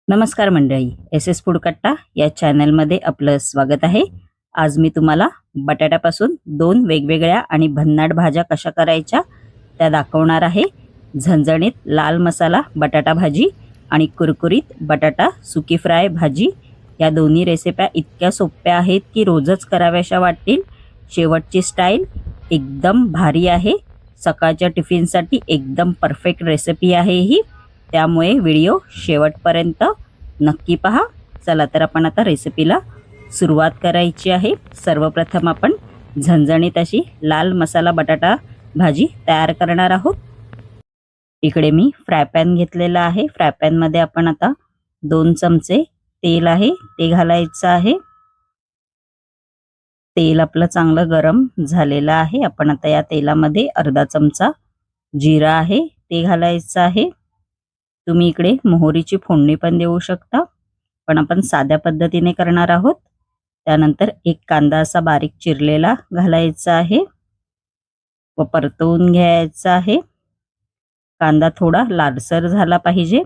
नमस्कार मंडळी, S S food कट्टा या चॅनलमध्ये आपलं स्वागत आहे। आज मी तुम्हाला बटाट्यापासून दोन वेगवेगळ्या आणि भन्नाट भाज्या कशा करायच्या त्या दाखवणार आहे। झणझणीत लाल मसाला बटाटा भाजी आणि कुरकुरीत बटाटा सुकी फ्राय भाजी या दोन्ही रेसिप्या इतक्या सोप्या आहेत की रोजच कराव्याशा वाटतील। शेवटची स्टाईल एकदम भारी आहे। सकाळच्या टिफिनसाठी एकदम परफेक्ट रेसिपी आहे ही, त्यामुळे व्हिडिओ शेवटपर्यंत नक्की पहा। चला तर आपण आता रेसिपीला सुरुवात करायची आहे। सर्वप्रथम आपण झणझणीत अशी लाल मसाला बटाटा भाजी तयार करणार आहोत। इकडे मी फ्राय पॅन घेतलेला आहे। फ्राय पॅन मध्ये आपण आता 2 चमचे तेल आहे ते घालायचं आहे। तेल आपलं चांगलं गरम झालेलं आहे। आपण आता या तेलामध्ये अर्धा चमचा जिरा आहे ते घालायचं आहे। तुम्ही इकडे मोहरीची फोडणी पण देऊ शकता, पण आपण साध्या पद्धतीने करणार आहोत। त्यानंतर एक कांदा असा बारीक चिरलेला घालायचा आहे व परतवून घ्यायचा आहे। कांदा थोडा लालसर झाला पाहिजे।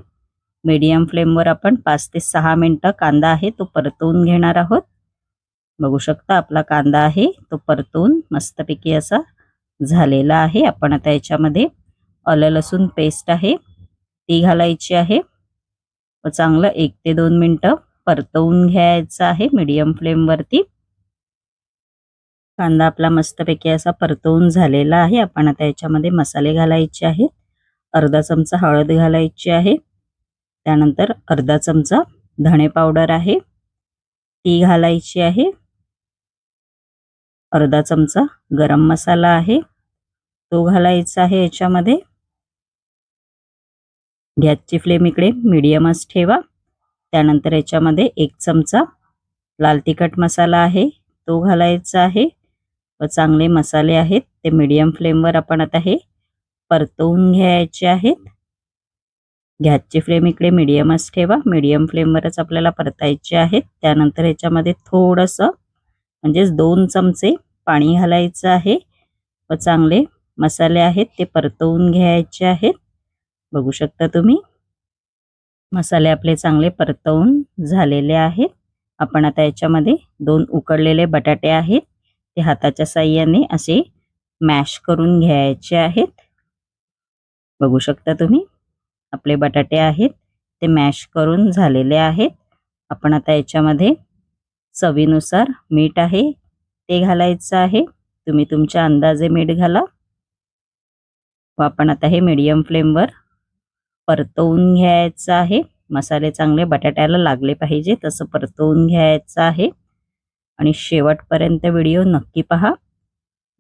मीडियम फ्लेमवर आपण 5 ते 6 मिनिटं कांदा आहे तो परतवून घेणार आहोत। बघू शकता आपला कांदा आहे तो परतवून मस्तपैकी असा झालेला आहे। आपण आता याच्यामध्ये आलं लसूण पेस्ट आहे ती घालायची आहे व चांगलं 1 ते 2 मिनिटं परतवून घ्यायचं आहे मीडियम फ्लेम वरती। कांदा आपला मस्तपैकी असा परतवून झालेला आहे। आपण आता याच्यामध्ये मसाले घालायचे आहेत। अर्धा चमचा हळद घालायची आहे, त्यानंतर अर्धा चमचा धणे पावडर आहे ती घालायची आहे। अर्धा चमचा गरम मसाला आहे तो घालायचा आहे याच्यामध्ये। गॅसची फ्लेम इकडे मीडियमच ठेवा। त्यानंतर याच्यामध्ये 1 चमचा लाल तिखट मसाला आहे तो घालायचा आहे व चांगले मसाले आहेत ते मीडियम फ्लेमवर आपण आता हे परतवून घ्यायचे आहेत। गॅसची फ्लेम इकडे मीडियमच ठेवा। मीडियम फ्लेमवरच आपल्याला परतायचे आहेत। त्यानंतर याच्यामध्ये थोडंसं म्हणजे 2 चमचे पाणी घालायचं आहे व चांगले मसाले आहेत ते परतवून घ्यायचे आहेत। बघू शकता तुम्ही मसाले आपले चांगले परतवून झालेले आहेत। आपण आता याच्यामध्ये 2 उकडलेले बटाटे आहेत ते हाताच्या साहाय्याने असे मॅश करून घ्यायचे आहेत। बघू शकता तुम्ही आपले बटाटे आहेत ते मॅश करून झालेले आहेत। आपण आता याच्यामध्ये चवीनुसार मीठ आहे ते घालायचं आहे। तुम्ही तुमच्या अंदाजे मीठ घाला व आपण आता हे मीडियम फ्लेमवर परतवून घ्यायचं आहे। मसाले चांगले बटाट्याला लागले पाहिजे तसं परतवून घ्यायचं आहे आणि शेवटपर्यंत व्हिडिओ नक्की पहा।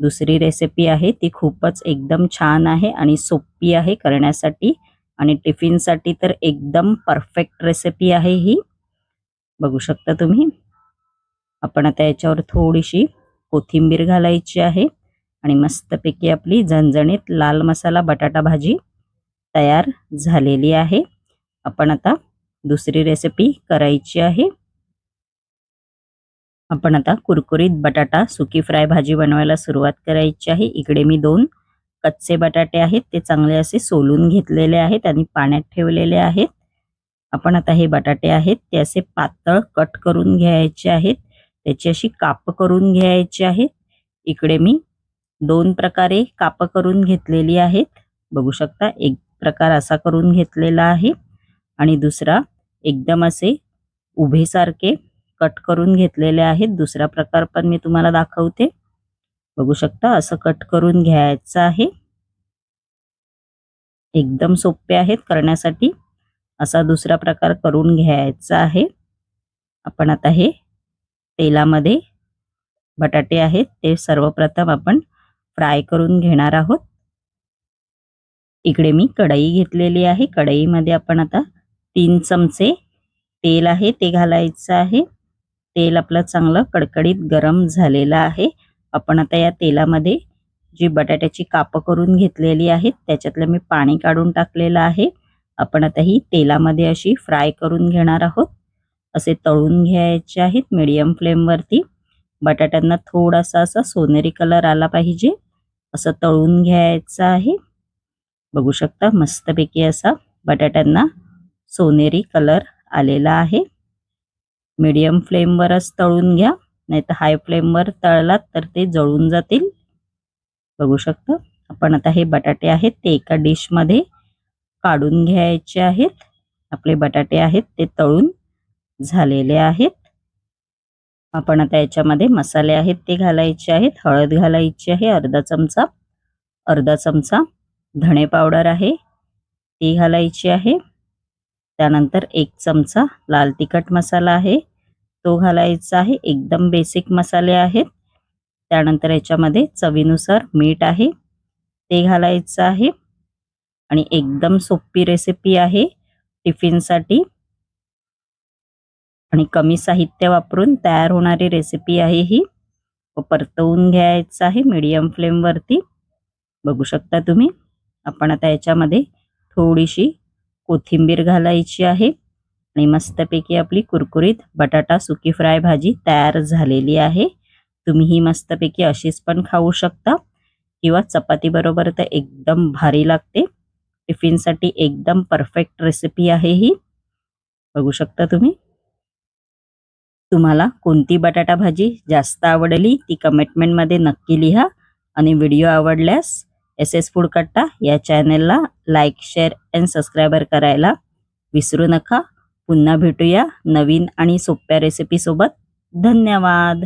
दुसरी रेसिपी आहे ती खूपच एकदम छान आहे आणि सोपी आहे करण्यासाठी आणि टिफिनसाठी तर एकदम परफेक्ट रेसिपी आहे ही। बघू शकता तुम्ही आपण आता याच्यावर थोडीशी कोथिंबीर घालायची आहे आणि मस्तपैकी आपली झणझणीत लाल मसाला बटाटा भाजी तयार झालेली आहे। आपण आता दुसरी रेसिपी करायची आहे। आपण आता कुरकुरीत बटाटा सुकी फ्राय भाजी बनवायला सुरुवात करायची आहे। इकडे मी 2 कच्चे बटाटे आहेत ते चांगले असे सोलून घेतलेले आहेत आणि पाण्यात ठेवलेले आहेत। आपण आता हे बटाटे आहेत ते असे पातळ कट करून घ्यायचे आहेत, त्याची अशी काप करून घ्यायची आहेत। इकडे मी 2 प्रकारे काप करून घेतलेली आहेत। बघू शकता एक प्रकार असा करून घेतलेला आहे आणि दुसरा एकदम असे उभे सारखे कट करून घेतलेले आहेत। दुसरा प्रकार पण मी तुम्हाला दाखवते। बघू शकता असं कट करून घ्यायचं आहे। एकदम सोपे आहेत करण्यासाठी। असा दुसरा प्रकार करून घ्यायचा आहे। आपण आता हे तेलामध्ये बटाटे आहेत ते सर्वप्रथम आपण फ्राय करून घेणार आहोत। इकडे मी कढई घेतलेली आहे। कढईमध्ये आपण आता 3 चमचे तेल आहे ते घालायचं आहे। तेल आपलं चांगलं कडकडीत गरम झालेलं आहे। आपण आता या तेलामध्ये जी बटाट्याची काप करून घेतलेली आहेत त्याच्यातलं मी पाणी काढून टाकलेलं आहे। आपण आता ही तेलामध्ये अशी फ्राय करून घेणार आहोत। असे तळून घ्यायचे आहेत मीडियम फ्लेम वरती। बटाट्यांना थोडासा असा सोनेरी कलर आला पाहिजे असं तळून घ्यायचं आहे। बघू शकता मस्तपैकी असा बटाट्यांना सोनेरी कलर आलेला आहे. मीडियम फ्लेमवरच तळून घ्या, नाहीतर हाय फ्लेमवर तळलात तर ते जळून जातील. बघू शकता आपण आता हे बटाटे आहेत ते एका डिशमध्ये काढून घ्यायचे आहेत. आपले बटाटे आहेत ते तळून झालेले आहेत. आपण आता याच्यामध्ये मसाले आहेत ते घालायचे आहेत. हळद घालायची आहे अर्धा चमचा धणे पावडर आहे ती घालायची आहे. त्यानंतर 1 चमचा लाल तिखट मसाला आहे तो घालायचा आहे. एकदम बेसिक मसाले आहेत. त्यानंतर याच्यामध्ये चवीनुसार मीठ आहे ते घालायचं आहे. आणि एकदम सोपी रेसिपी आहे टिफिनसाठी आणि कमी साहित्य वापरून तयार होणारी रेसिपी आहे ही. परतवून घ्यायचं आहे मीडियम फ्लेमवरती. बघू शकता तुम्ही. आपण आता याच्यामध्ये थोडीशी कोथिंबीर घालायची आहे आणि मस्तपैकी आपली कुरकुरीत बटाटा सुकी फ्राय भाजी तयार झालेली आहे. तुम्ही ही मस्तपैकी अशीच पण खाऊ शकता किंवा चपाती बरोबर तर एकदम भारी लागते. टिफिनसाठी एकदम परफेक्ट रेसिपी आहे ही. बघू शकता तुम्ही. तुम्हाला कोणती बटाटा भाजी जास्त आवडली ती कमेंटमध्ये नक्की लिहा आणि व्हिडिओ आवडल्यास SS फूड कट्टा या चॅनलला लाईक, शेअर आणि सबस्क्राईब करायला विसरू नका. पुन्हा भेटूया नवीन आणि सोप्या रेसिपी सोबत. धन्यवाद.